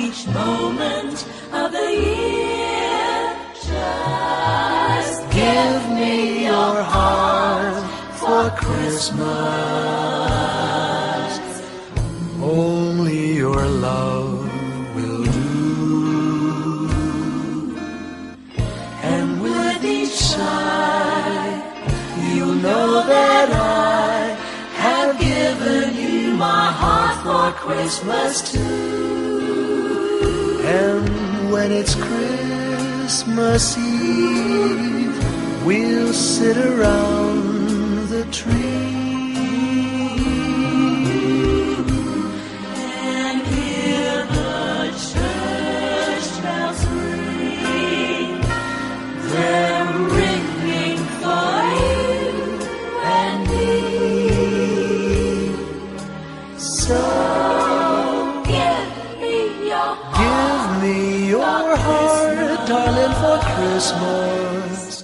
each moment of the year. Just give me your heart for Christmas. Only your love will do. And with each sigh, you'll know that I have given you my heart for Christmas too. And when it's Christmas Eve, we'll sit around the tree and hear the church bells ring. They're ringing for you and me. So give me your heart. Give me your heart, darling, for Christmas.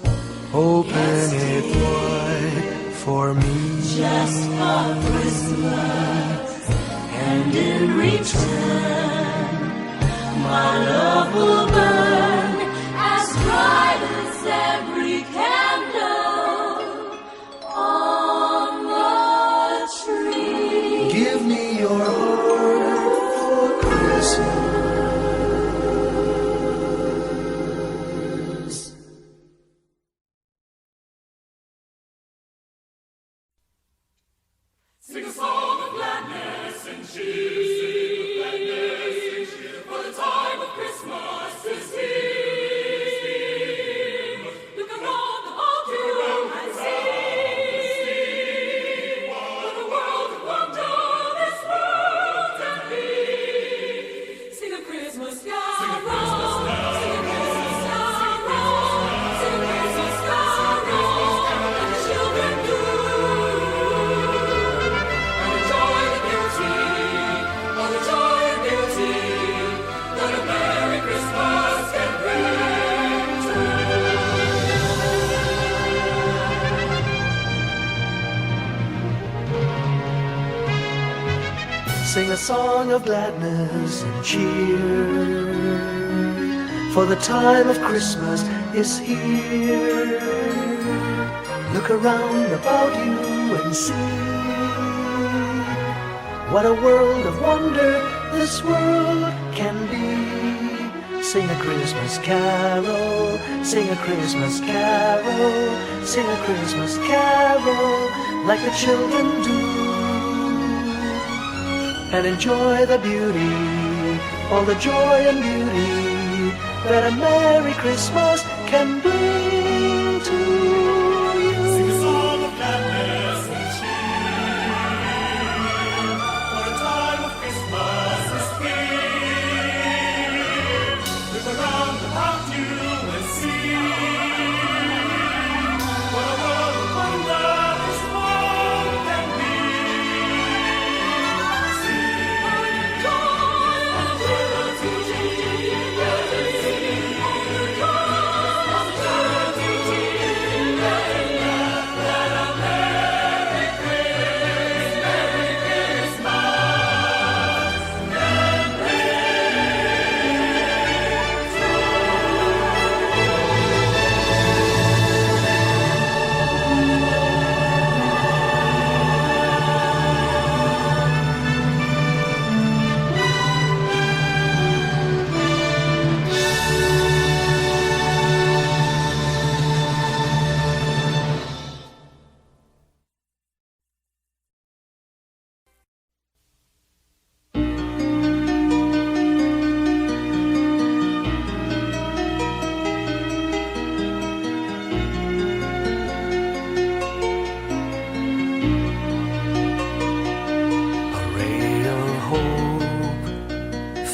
Open it wide for me. Just for Christmas. And in return, my love will burn as bright as every candle on the tree. Give me your heart for Christmas. Sing a song of gladness and cheer, sing of gladness and cheer, for the time of Christmas is here. Look around about you and see what a world of wonder this world can be. Sing a Christmas carol, sing a Christmas carol, sing a Christmas carol, sing a Christmas carol, and the children do. Sing a song of gladness and cheer, for the time of Christmas is here. Look around about you and see what a world of wonder this world can be. Sing a Christmas carol, sing a Christmas carol, sing a Christmas carol like the children do. And enjoy the beauty, all the joy and beauty that a Merry Christmas can bring to you. Sing a song of gladness and cheer, for the time of Christmas is here. Look around about you and see what a world of wonder this world can be.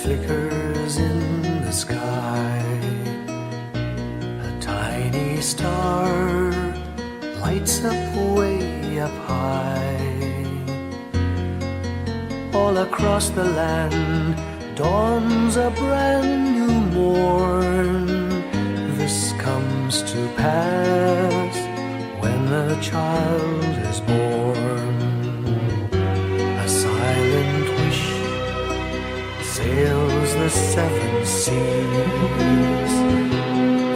flickers in the sky. A tiny star lights up way up high. All across the land dawns a brand new morn. This comes to pass when the child is born. A silent wish sails the seas.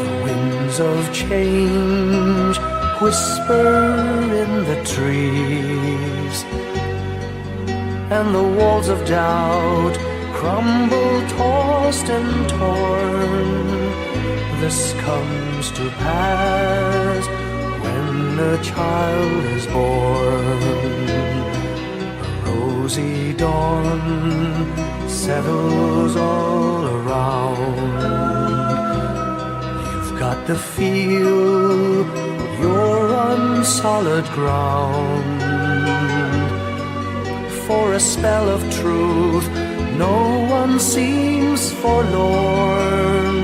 The winds of change whisper in the trees, and the walls of doubt crumble, tossed and torn. This comes to pass when a child is born. A rosy dawn settles all around. You've got to feel you're on solid ground. For a spell of truth, no one seems forlorn.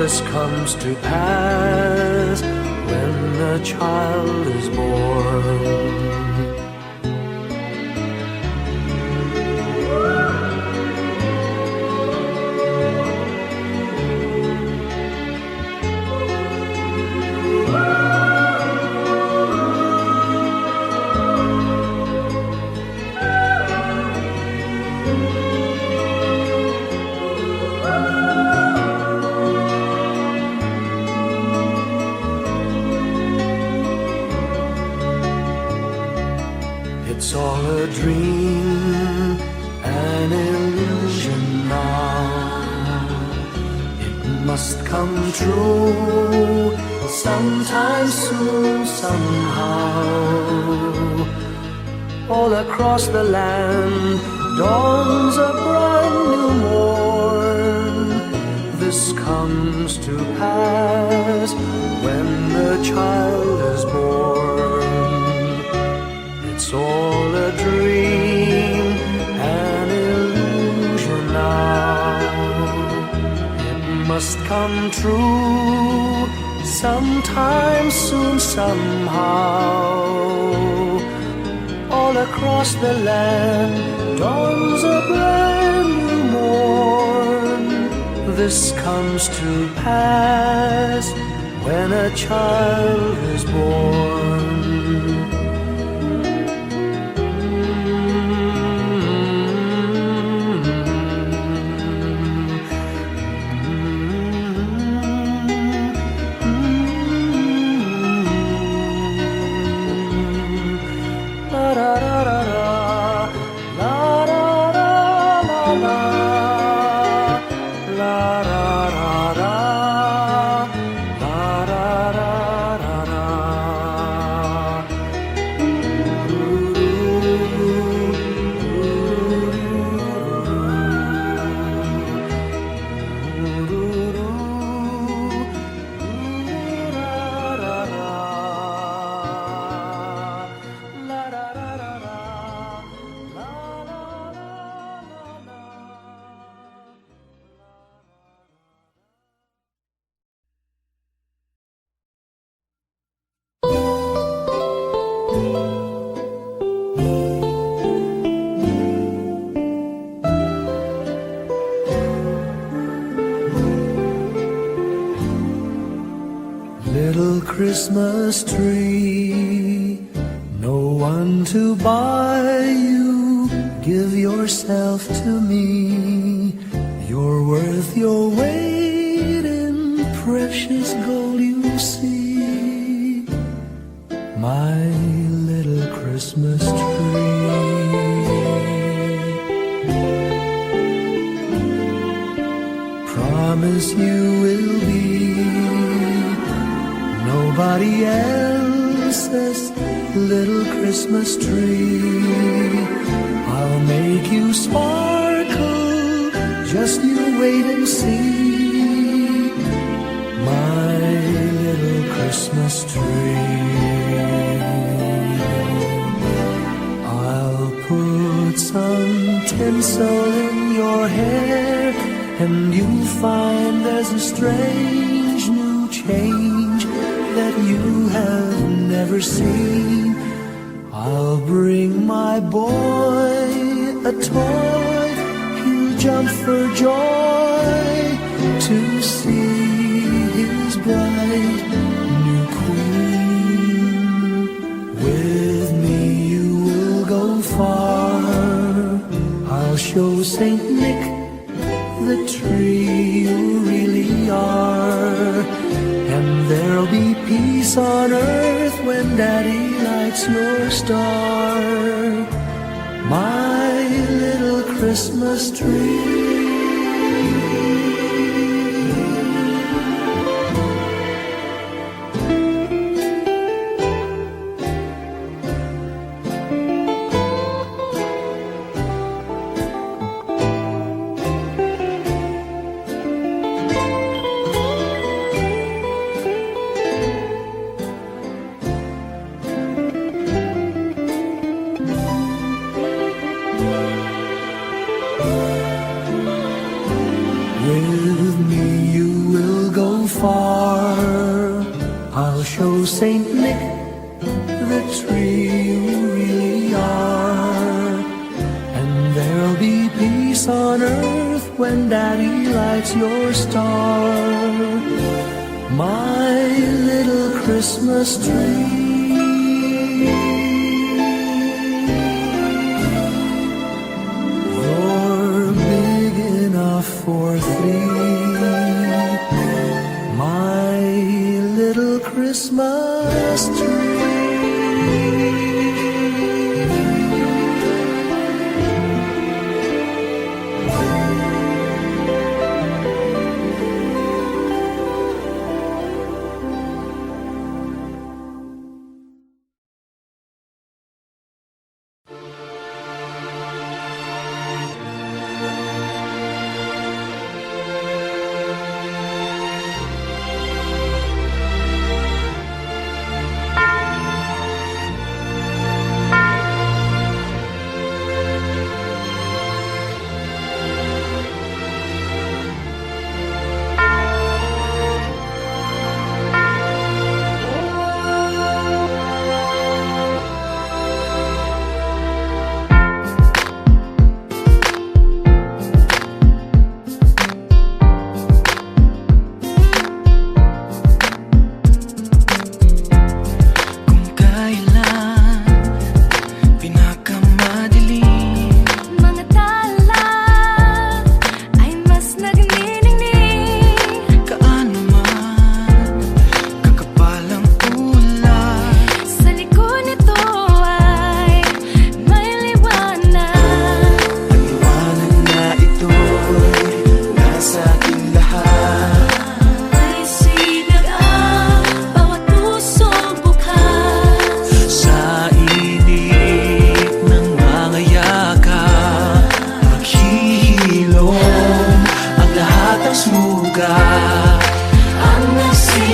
This comes to pass when a child is born. It's all a dream, an illusion now. It must come true sometime soon, somehow. All across the land dawns a brand new morn. This comes to pass when the child is born. It's all a dream, an illusion now. It must come true sometime soon, somehow. All across the land dawns a brand new morn. This comes to pass when a child is born. Little Christmas tree, no one to buy you. Give yourself to me. You're worth your weight in precious gold, you see. My little Christmas tree. Promise you will be nobody else's little Christmas tree. I'll make you sparkle, just you wait and see. My little Christmas tree. I'll put some tinsel in your hair, and you'll find there's a strange new change that you have never seen. I'll bring my boy a toy, he'll jump for joy to see his bright new queen. With me you will go far, I'll show Saint Nick the tree you really are. And there'll be peace on earth when Daddy lights your star. My little Christmas tree. With me you will go far. I'll show Saint Nick the tree you really are. And there'll be peace on earth when Daddy lights your star. My little Christmas tree. For three, my little Christmas tree. Ang nasilito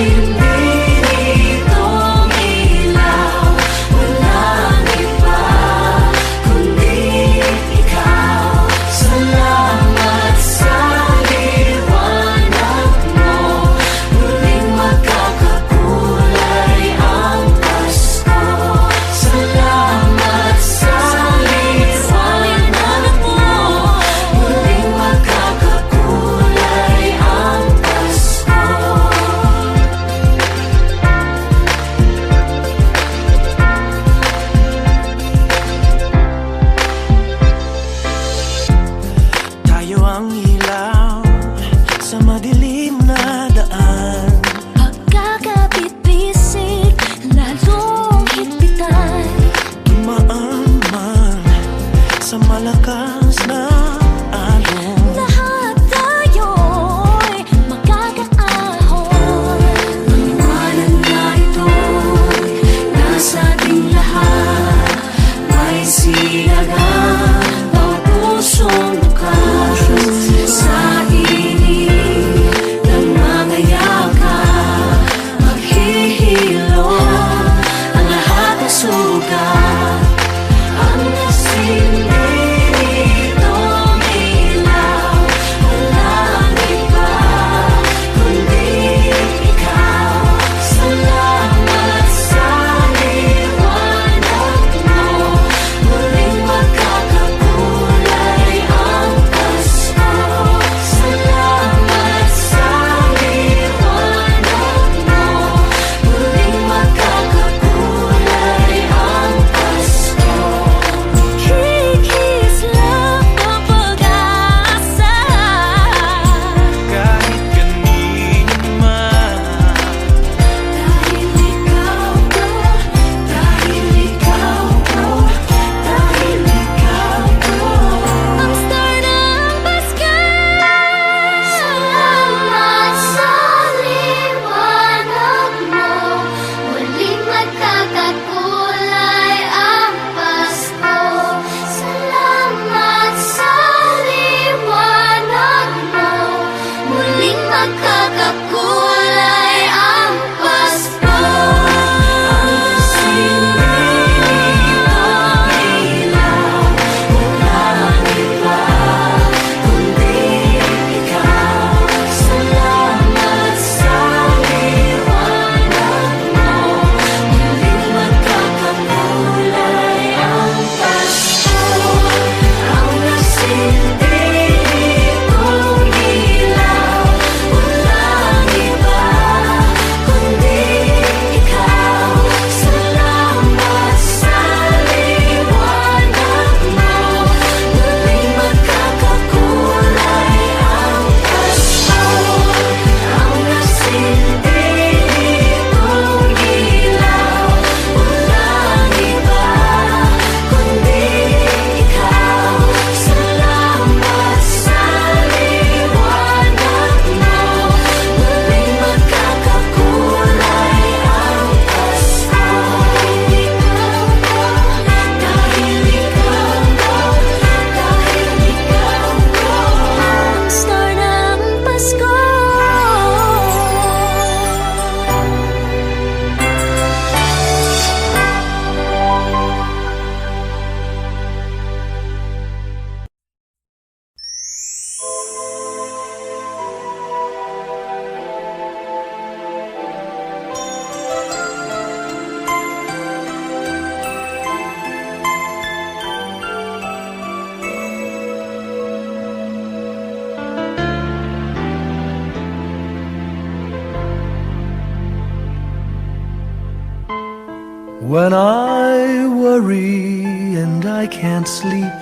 When I worry and I can't sleep,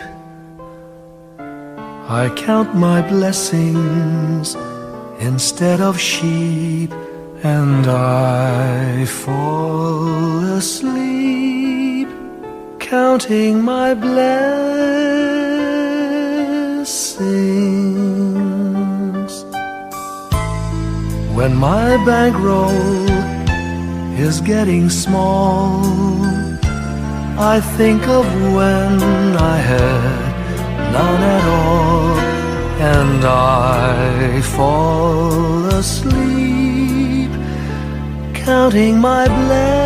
I count my blessings instead of sheep, and I fall asleep counting my blessings. When my bankroll is getting small, I think of when I had none at all, and I fall asleep counting my blessings.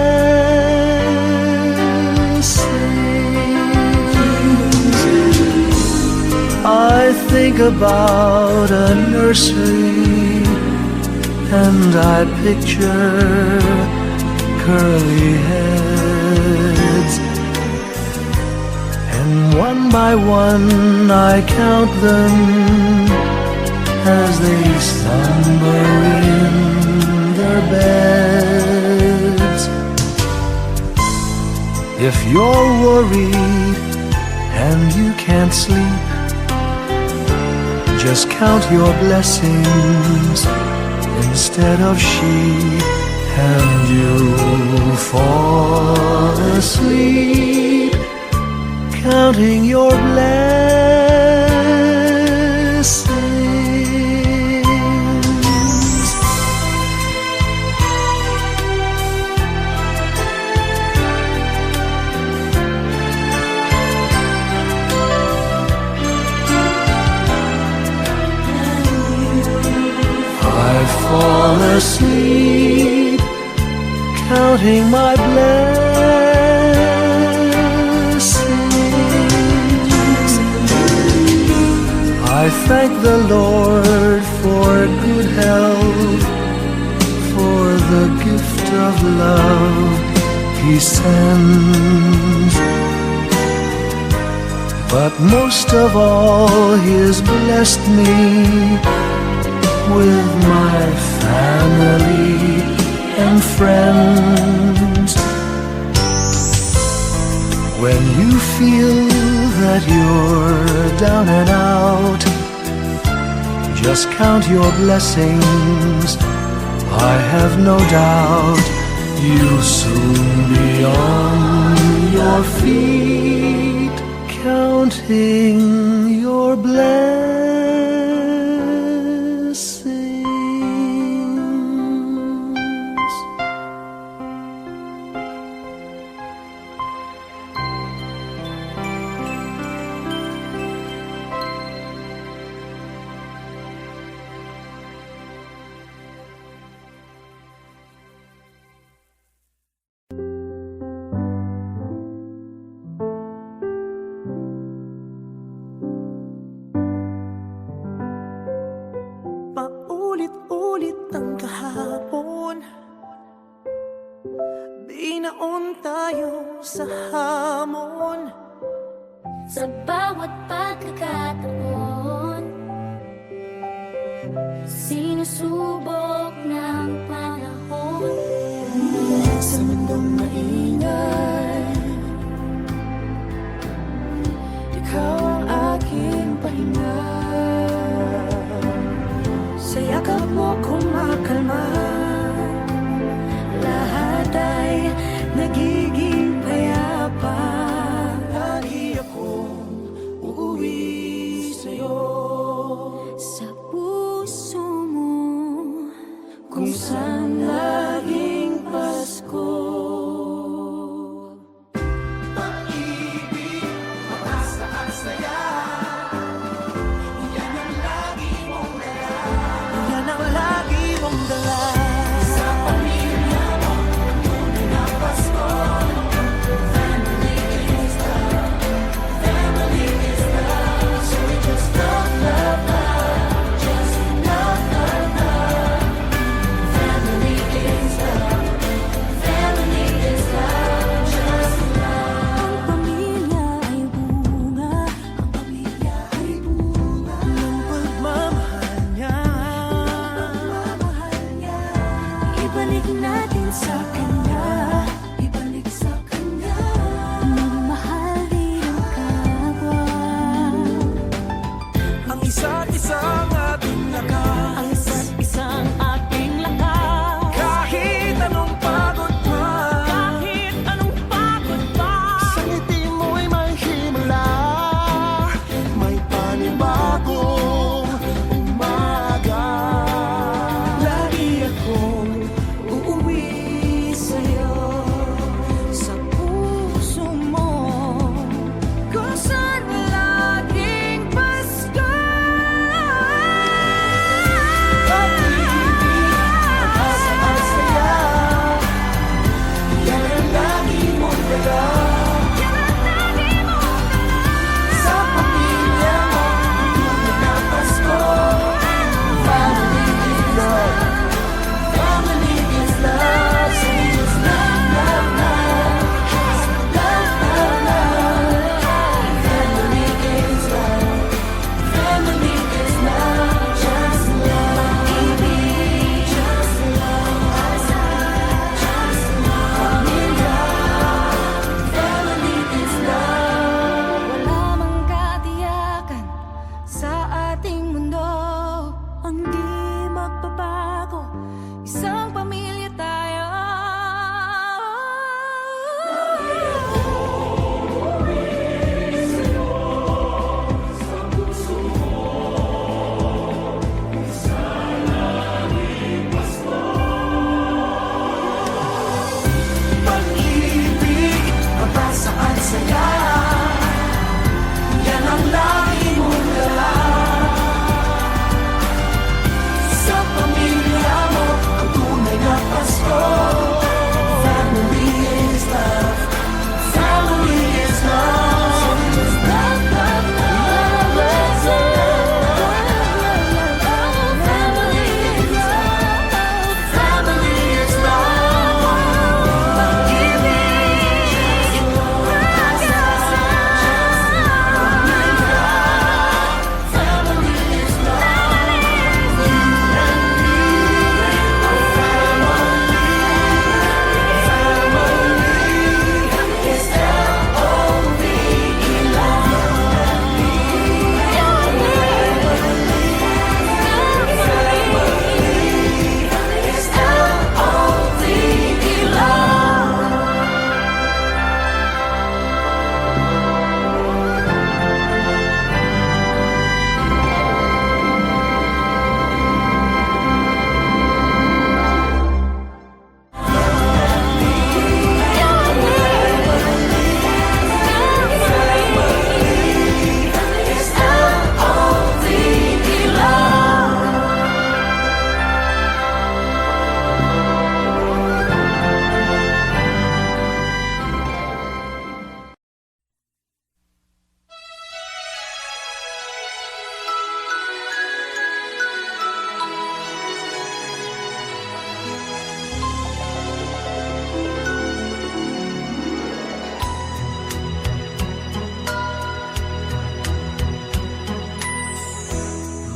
I think about a nursery, and I picture curly heads, and one by one I count them as they slumber in their beds. If you're worried and you can't sleep, just count your blessings instead of sheep, and you'll fall asleep counting your blessings. I fall asleep counting my blessings. I thank the Lord for good health, for the gift of love He sends. But most of all, He has blessed me with my family and friends. When you feel that you're down and out, just count your blessings. I have no doubt you'll soon be on your feet, counting your blessings. Paulit-ulit ang kahapon, binaon tayo sa hamon. Sa bawat pagkakataon, sinusubok ng panahon. Sa mundong maingay, ikaw ang aking pahinga. Sa yakap mo kumakalma, lahat ay nagiging payapa. Lagi akong uuwi sa'yo. Sa puso mo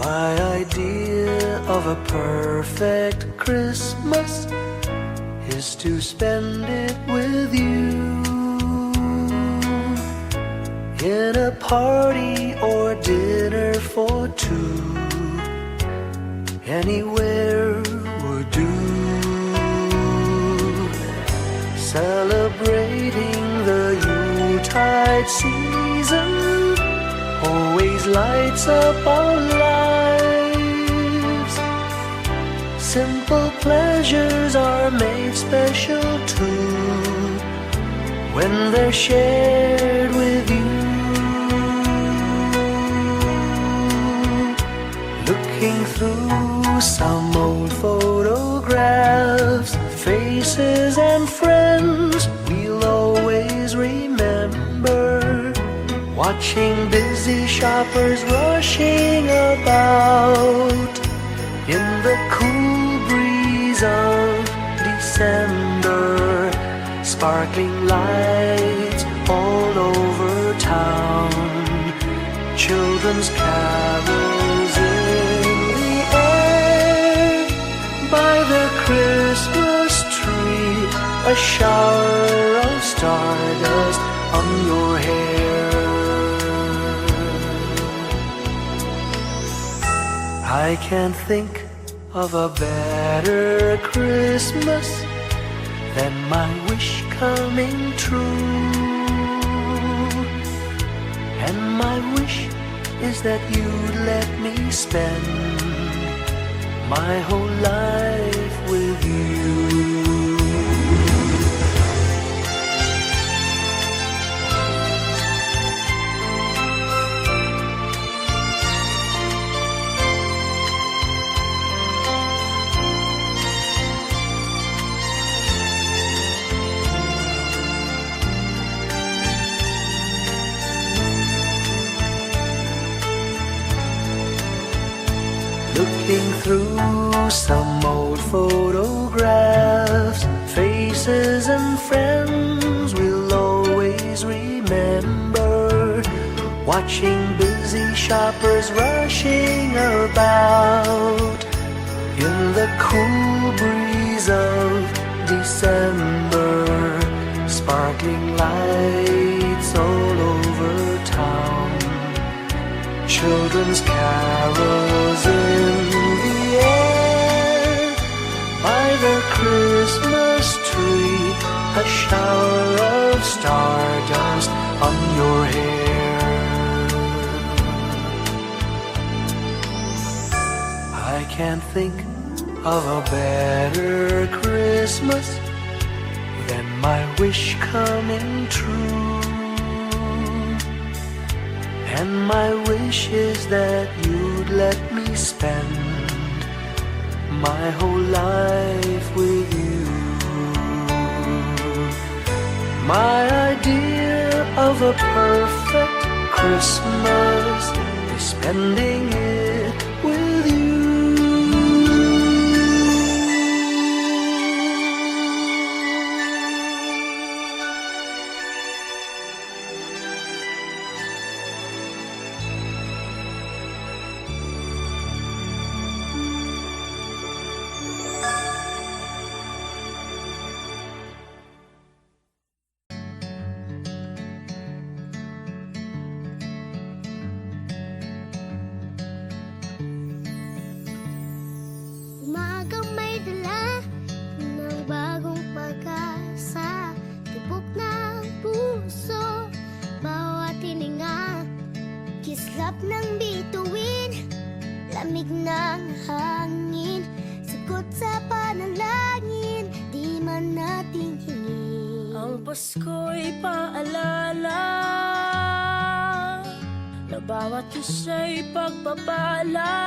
My idea of a perfect Christmas is to spend it with you, in a party or dinner for two. Anywhere would do. Celebrating the Yuletide season always lights up our lives. Simple pleasures are made special too when they're shared with you. Looking through some old photographs, faces and friends we'll always remember. Watching busy shoppers rushing about in the cool breeze of December. Sparkling lights all over town, children's carols in the air. By the Christmas tree, a shower of stardust on your hair. I can't think of a better Christmas than my wish coming true. And my wish is that you'd let me spend my whole life with you. Looking through some old photographs, faces and friends we'll always remember. Watching busy shoppers rushing about in the cool breeze of December. Sparkling lights all over town, children's carols in the air. By the Christmas tree, a shower of stardust on your hair. I can't think of a better Christmas than my wish coming true. And my wish is that you'd let me spend my whole life with you. My idea of a perfect Christmas is spending it with you. Umagang may dala ng bagong pag-asa, tibok ng puso, bawat hininga, kislap ng bituin, lamig ng hangin, sagot sa panalangin, di man natin hingin. Ang Pasko'y paalala na bawat isa'y pagpapala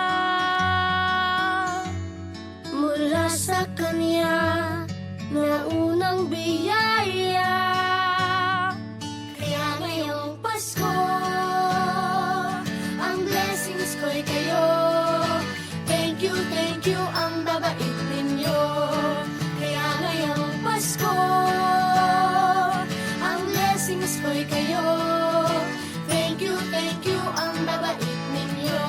mula sa Kanya na unang biyaya. Kaya ngayong Pasko, ang blessings ko'y kayo. Thank you, ang babait ninyo. Kaya ngayong Pasko, ang blessings ko'y kayo. Thank you, ang babait ninyo.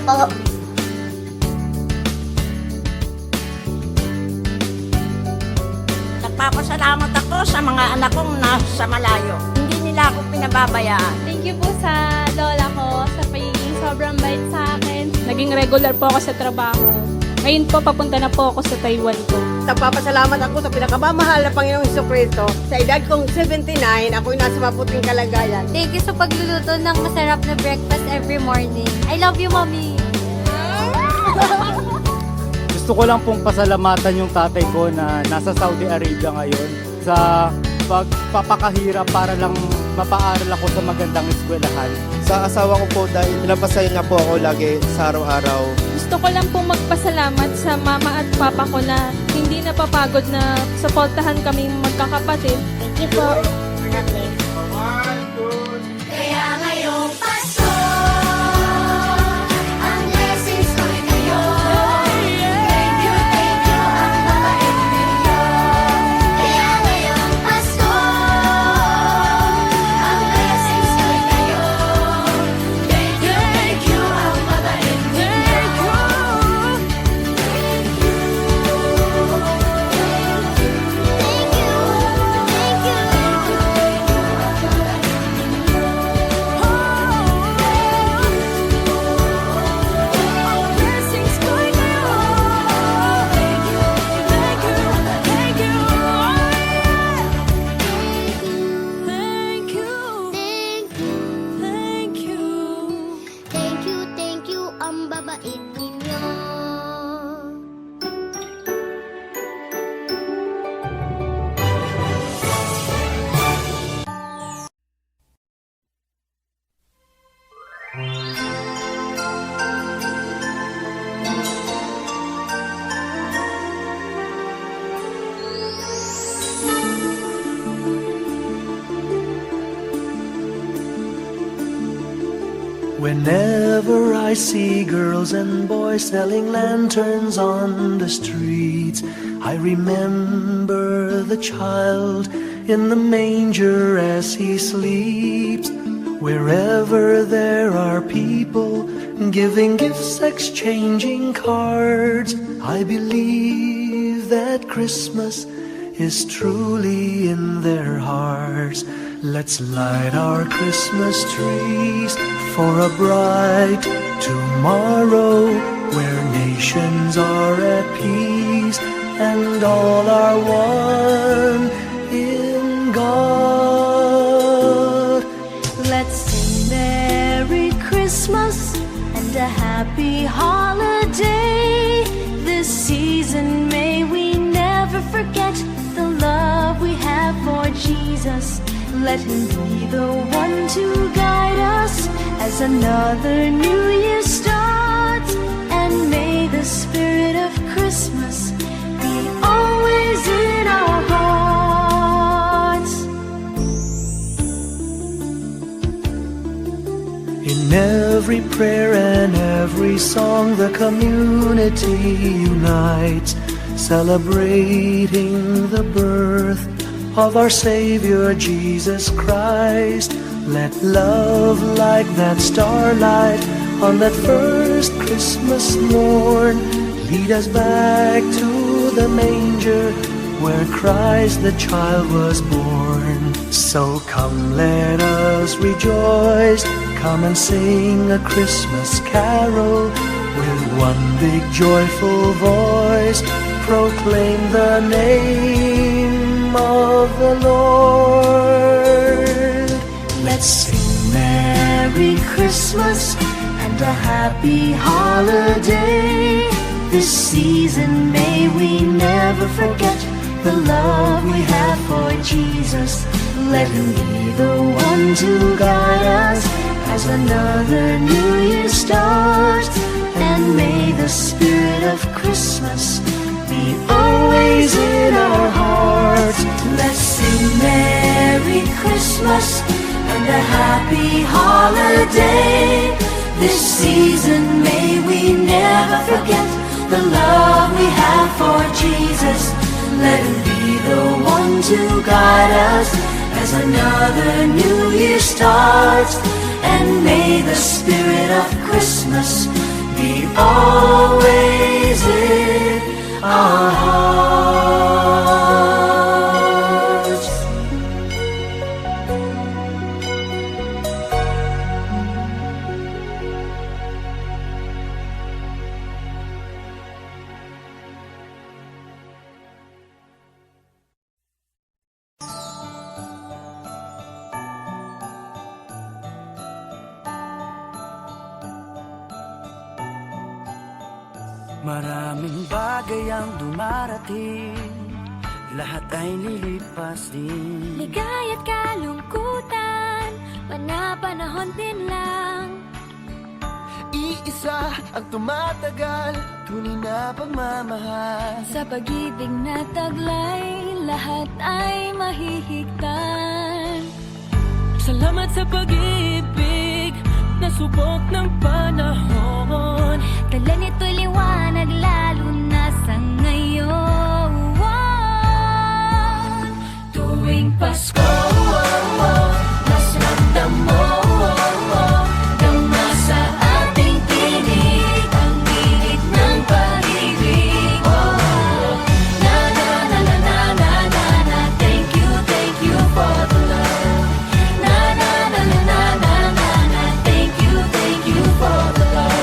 po. Nagpapasalamat ako sa mga anak kong nasa malayo. Hindi nila ako pinababayaan. Thank you po sa lola ko sa pagiging sobrang bait sa akin. Naging regular po ako sa trabaho. Ngayon po, papunta na po ako sa Taiwan ko. Nagpapasalamat ako sa pinakamamahal na Panginoong Hesukristo. Sa edad kong 79, ako'y nasa maputing kalagayan. Thank you sa pagluluto ng masarap na breakfast every morning. I love you, Mommy. Gusto ko lang pong pasalamatan yung tatay ko na nasa Saudi Arabia ngayon sa pagpapakahirap para lang mapaaral ako sa magandang eskwelahan. Sa asawa ko po dahil pinapasaya niya po ako lagi sa araw-araw. Gusto ko lang pong magpasalamat sa mama at papa ko na hindi napapagod na suportahan kaming magkakapatid. Thank you po. Kaya ngayong Pasko, ang blessings ko'y kayo. Thank you, ang mabait ninyo. Kaya ngayong Pasko, ang blessings ko'y kayo. Thank you, ang mabait ninyo. Thank you, ang babait ninyo. Whenever I see girls and boys selling lanterns on the streets, I remember the child in the manger as he sleeps. Wherever there are people giving gifts, exchanging cards, I believe that Christmas is truly in their hearts. Let's light our Christmas trees for a bright tomorrow where nations are at peace and all are one in God. Let's sing Merry Christmas and a Happy Holiday. This season may we never forget the love we have for Jesus. Let him be the one to guide us as another new year starts. And may the spirit of Christmas be always in our hearts. In every prayer and every song, the community unites, celebrating the birth of our Savior Jesus Christ. Let love like that starlight on that first Christmas morn lead us back to the manger where Christ the child was born. So come, let us rejoice, come and sing a Christmas carol with one big joyful voice, proclaim the name of the Lord. Let's sing Merry Christmas and a Happy Holiday. This season may we never forget the love we have for Jesus. Let him be the one to guide us as another new year starts. And may the spirit of Christmas be always in our hearts. Let's sing Merry Christmas and a Happy Holiday. This season may we never forget the love we have for Jesus. Let him be the one to guide us as another new year starts. And may the spirit of Christmas be always in our hearts. Maraming bagay ang dumarating, lahat ay lilipas din. Ligaya't kalungkutan, panapanahon din lang. Iisa ang tumatagal, tunay na pagmamahal. Sa pag-ibig na taglay, lahat ay mahihigtan. Salamat sa pag-ibig na subok ng panahon. Dala nito'y liwanag lalo na sa ngayon. Tuwing Pasko, mas ramdam mo, dama sa ating tinig ang init ng pag-ibig. Na na na na na na na na, thank you for the love. Na na na na na na na na, thank you for the love.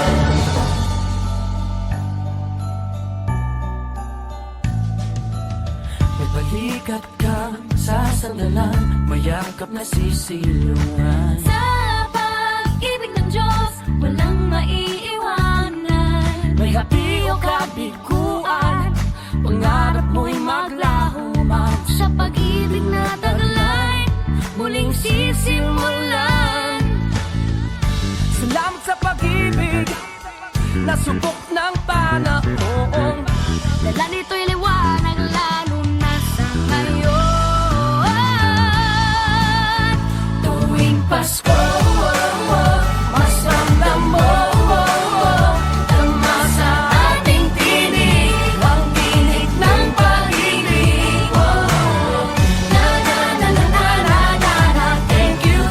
May balikat kang sasandalan, mayakap na sisilungan. Sa pag-ibig ng Diyos, walang maiiwanan. May hati o kabiguan, pangarap mo'y maglaho man. Sa pag-ibig na taglay, muling sisimulan. Salamat sa pag-ibig na subok ng panahon. Dala nito'y liwanag lalo na sa ngayon. Tuwing Pasko, mas ramdam mo, dama sa ating tinig ang tinig ng pag-ibig. Na na na na na na na na, thank you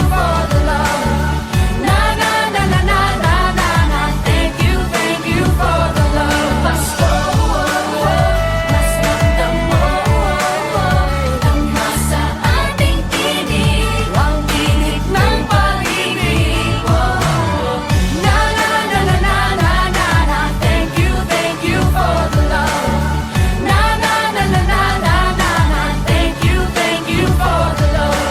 for the love. Na na na na na na na na, thank you for the love. Pasko, mas ramdam mo, dama sa ating tinig ang tinig ng pag-ibig. Na na na na na na na na, thank you for the love. Na na na na na na na na, thank you for the love.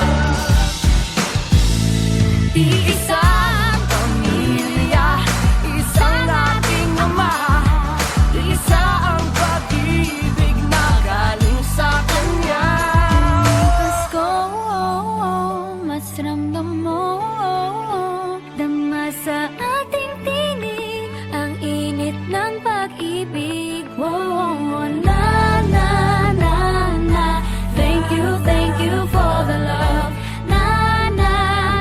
Iisang pamilya, isang ating ama, isa ang pag-ibig na galing sa Kanya. Pasko, mas ramdam mo, dama sa ating tinig ang init ng pag-ibig. Na na na na, thank you for the love. Na na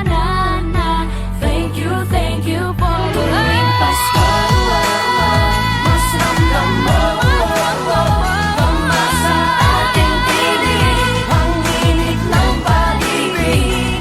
na na, thank you for the love. Tuwing Pasko, mas ramdam mo, dama sa ating tinig ang init ng pag-ibig.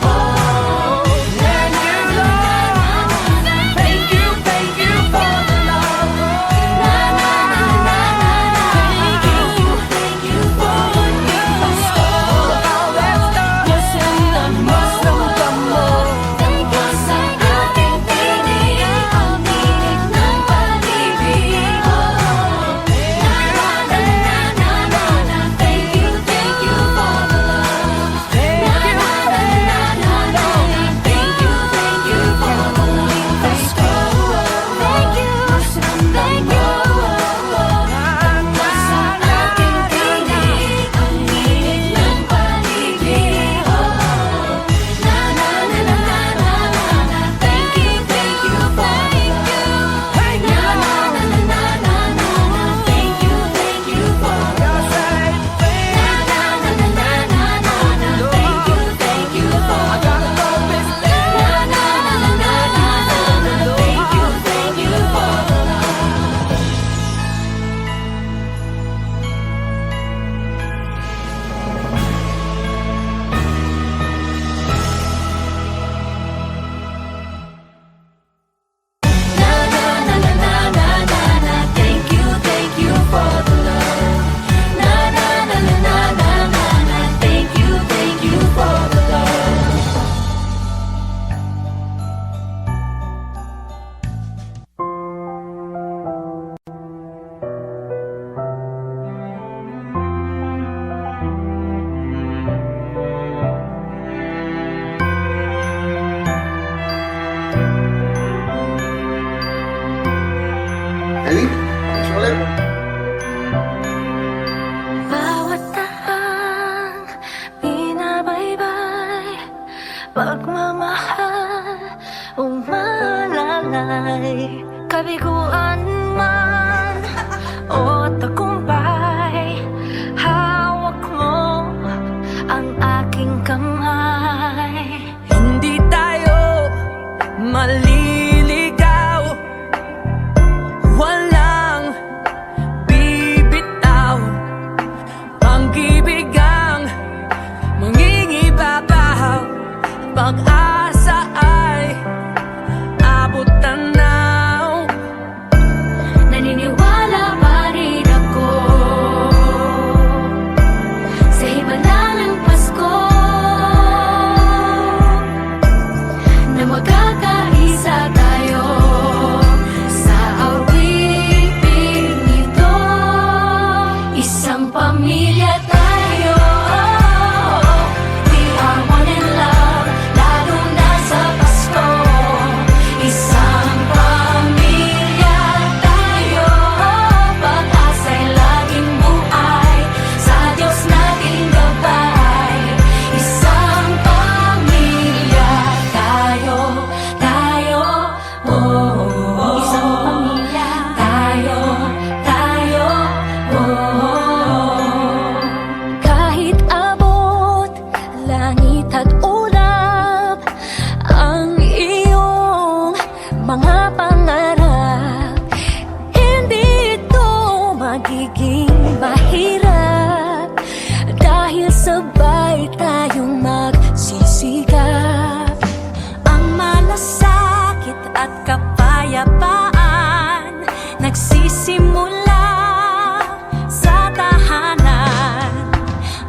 mahal o malalay, kabiguan man o tagumpay, hawak mo ang aking kamay. Hindi tayo maliligaw, walang bibitaw, pag-ibig ang mangingibabaw, pag-asa ay abot tanaw. Naniniwala pa rin ako sa himala ng Pasko, na magkakaisa tayo sa awiting ito. Isang pamilya tayo, we are one in love, lalo na sa Pasko. Isang pamilya tayo, pag-asa'y laging buhay, sa Diyos nating gabay. Isang pamilya tayo, oh. Isang pamilya tayo, oh. Kahit abot langit at ulap ang iyong mga pangarap, hindi ito magiging mahirap, dahil sabay tayong magsisikap. Ang malasakit at kapayapaan nagsisimula sa tahanan.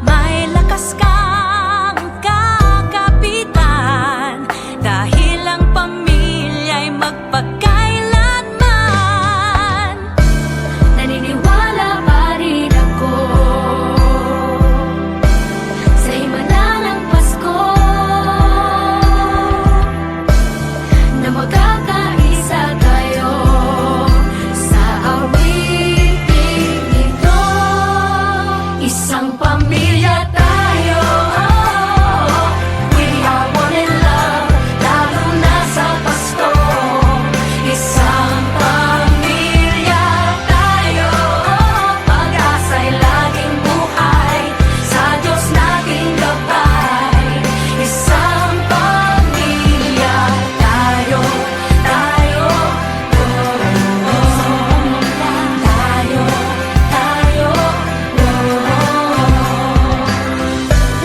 May lakas kang kakapitan, dahil ang pamilya'y magpakailanman. Naniniwala pa rin ako sa himala ng Pasko, na magkakaisa tayo sa awiting ito. Isang pamilya tayo, we are one in love, lalo na sa Pasko. Isang pamilya tayo, pag-asa'y laging buhay, sa Diyos nating gabay. Isang pamilya tayo, oh. Tayo, oh.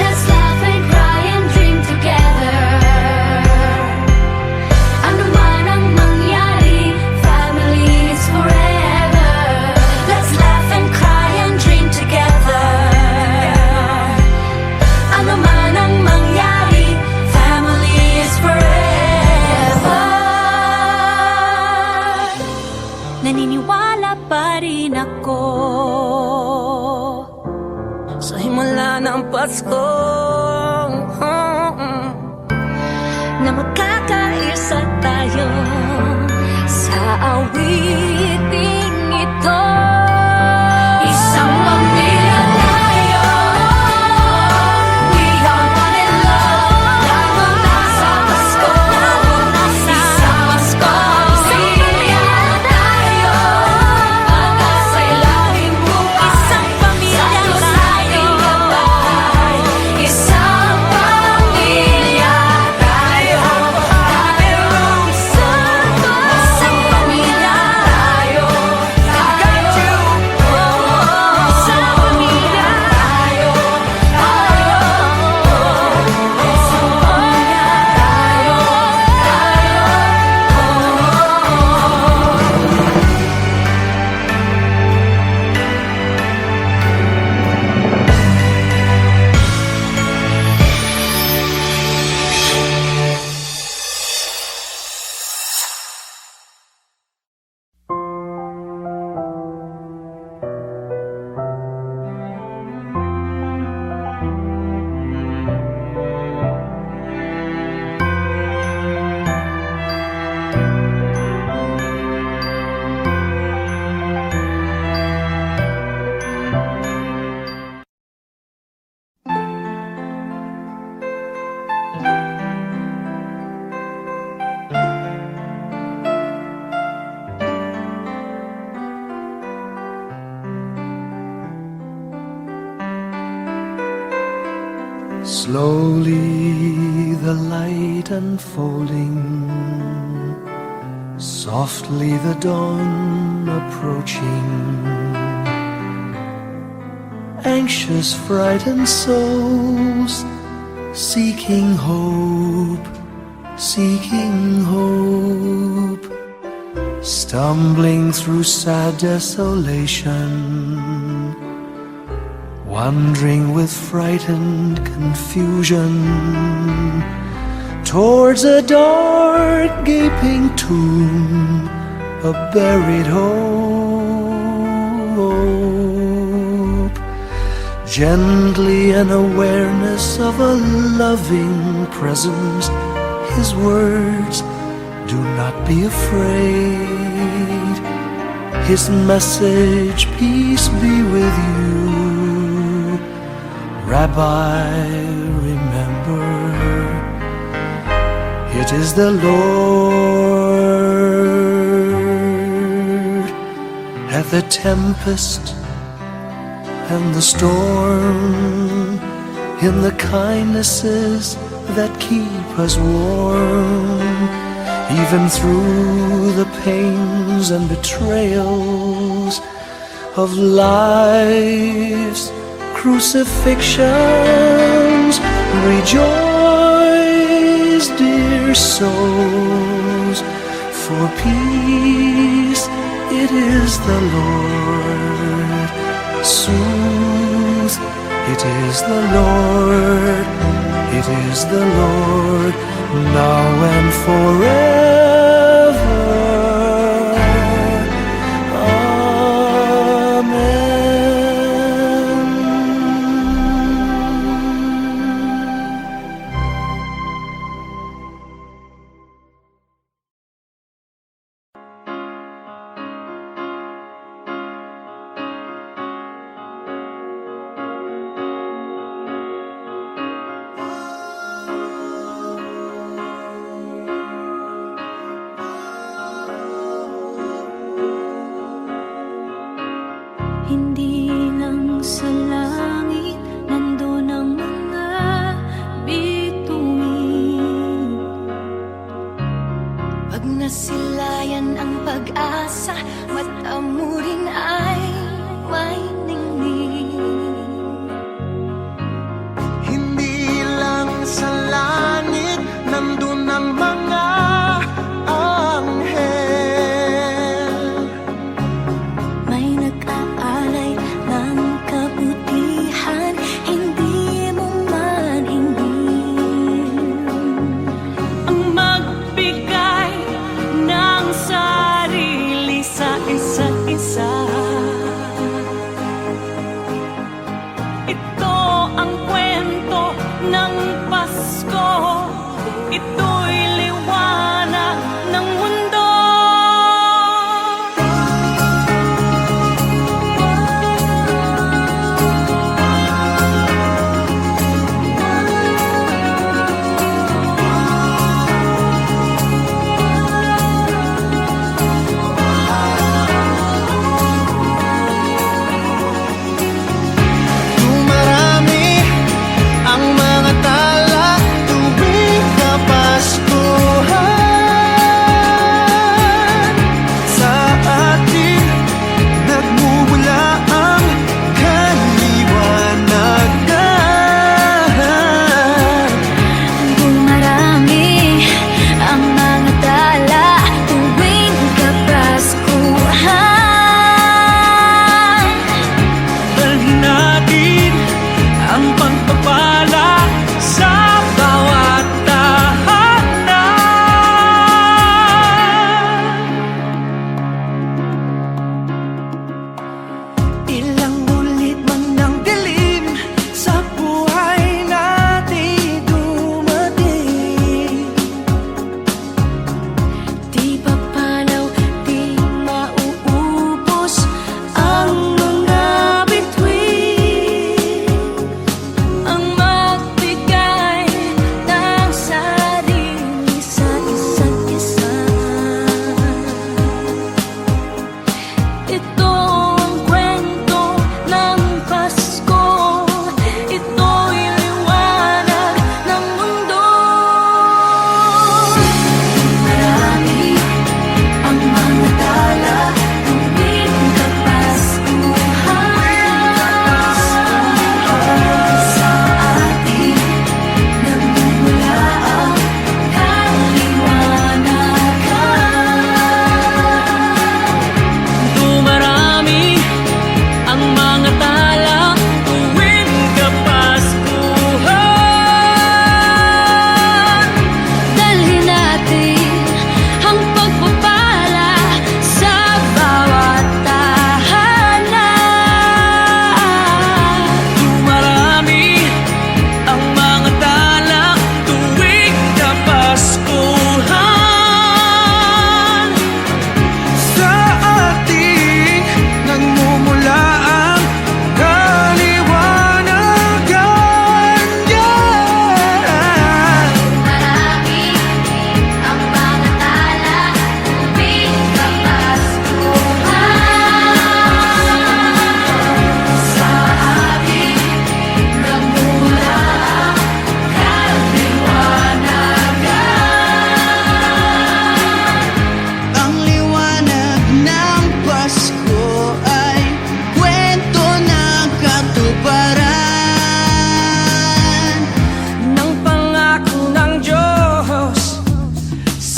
Let's laugh and cry and dream together. Ano man ang mangyari, family is forever. Let's laugh and cry and dream together. Ano man ang mangyari, family is forever. Naniniwala pa rin ako Sa himala ng Pasko, na magkakaisa tayo sa awiting ito. Isang pamilya tayo, we are one in love, lalo na sa Pasko. Isang pamilya tayo, pag-asa'y laging buhay, sa Diyos nating gabay. Isang pamilya tayo, isang pamilya tayo. Slowly the light unfolding, softly the dawn approaching. Anxious, frightened souls seeking hope, seeking hope, stumbling through sad desolation, wandering with frightened confusion towards a dark gaping tomb, a buried hope. Gently an awareness of a loving presence, His words, do not be afraid. His message, peace be with you. Rabbi, remember, it is the Lord. At the tempest and the storm, in the kindnesses that keep us warm, even through the pains and betrayals of life's crucifixions. Rejoice, dear souls, for peace it is the Lord. Soothe, it is the Lord, it is the Lord, now and forever. Hindi lang sa langit nandun ang mga bituin. Pag nasilayan ang pag-asa, mata mo rin ay may ningning. Hindi lang sa langit nandun ang mga anghel. May nag-aalay ng kabutihan, hindi mo man hingin. Ang magbigay ng sarili sa isa't isa.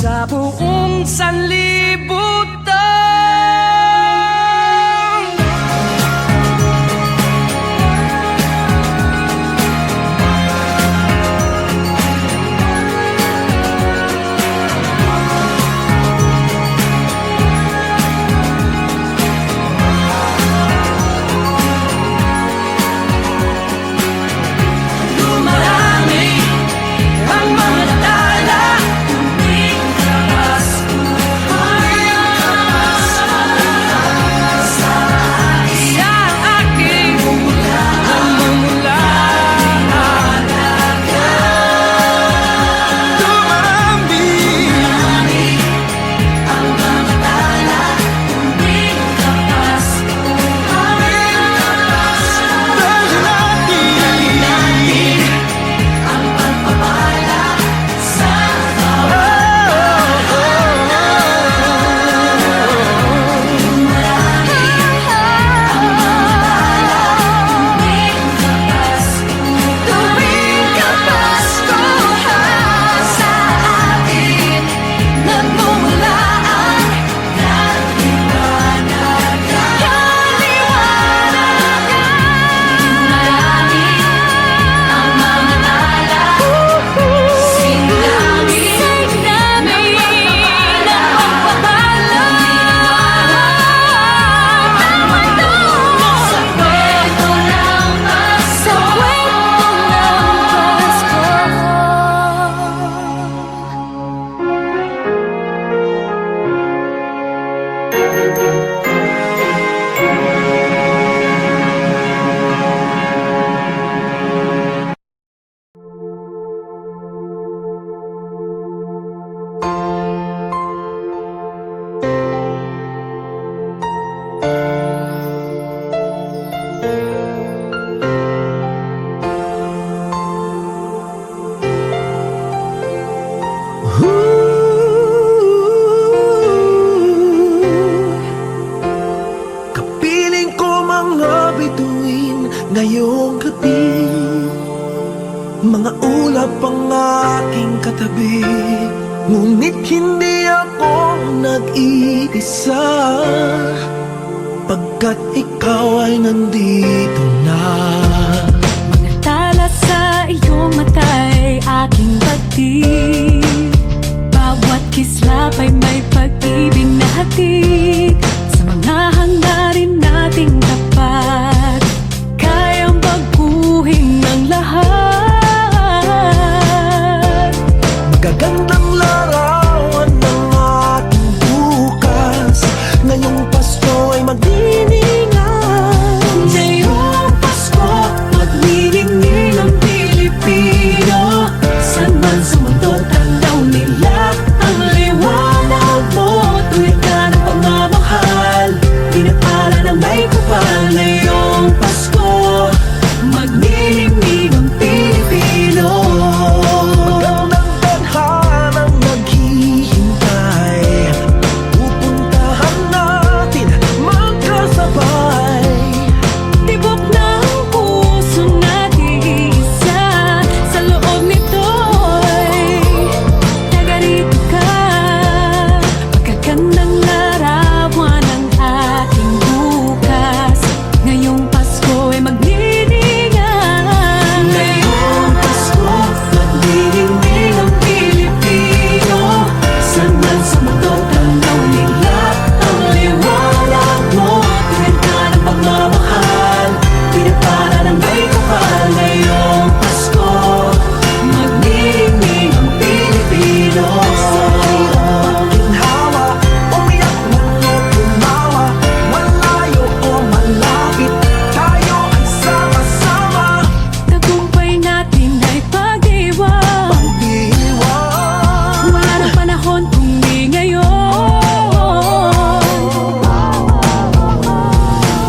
sa buong sanlibutan. Dumarami ang mga tala, tuwing Kapaskuhan. Sa aking namumula halaga. Dumarami ang mga tala, tuwing Kapaskuhan. Dahil natin ang pagpapala sa tuwing Kapaskuhan, sa atin nagmumula ang Marami ang mga tala, sinami ng pagpapala. Sa kwento ng Pasko, kapiling ko mga bituin ngayong gabi. Mga ulap ang aking katabi, ngunit hindi ako nag-iisa, pagkat ikaw ay nandito na. Tala sa iyong mata'y aking pagtig, bawat kislap ay may pag-ibig na hatid. Sa mga hangarin nating tapat, kayang baguhin ng lahat. Magagandang larawan ng ating bukas, ngayong Pasko ay magdiningan. Ngayong Pasko, magniningning ang Pilipino. San man sa mundo, tanaw nila ang liwanag mo. Tuwid ka ng pagmamahal, pinapala ng may kapal. Ngayong Pasko, magniningning ang Pilipino. Magandang tadhanang naghihintay, pupuntahan natin magkasabay. Tibok ng puso natin isa, sa loob nito'y tagarito ka. Magagandang larawan ng ating bukas, ngayong Pasko ay magniningan. Ngayong Pasko, magniningning ang Pilipino. San man sa mundo, tanaw nila ang liwanag mo. Tuwid ka ng pagmamahal, pinapala ng may kapal. Ngayong Pasko, magniningning ang Pilipino. Ginhawa, umiyak man o tumawa, malayo o malapit, tayo ay sama-sama. Tagumpay natin ay pag-iwan, Pag-iwan, wala ng panahon kung di ngayon.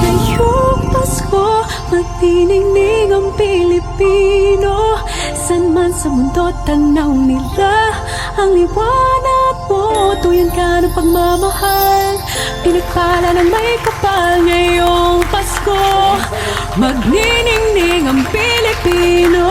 Ngayong Pasko, magniningning ang Pilipino. San man sa mundo, tanaw nila ang liwanag mo. Tuyan ka ng pagmamahal, pinagpala ng may kapal. Ngayong Pasko, magniningning ang Pilipino.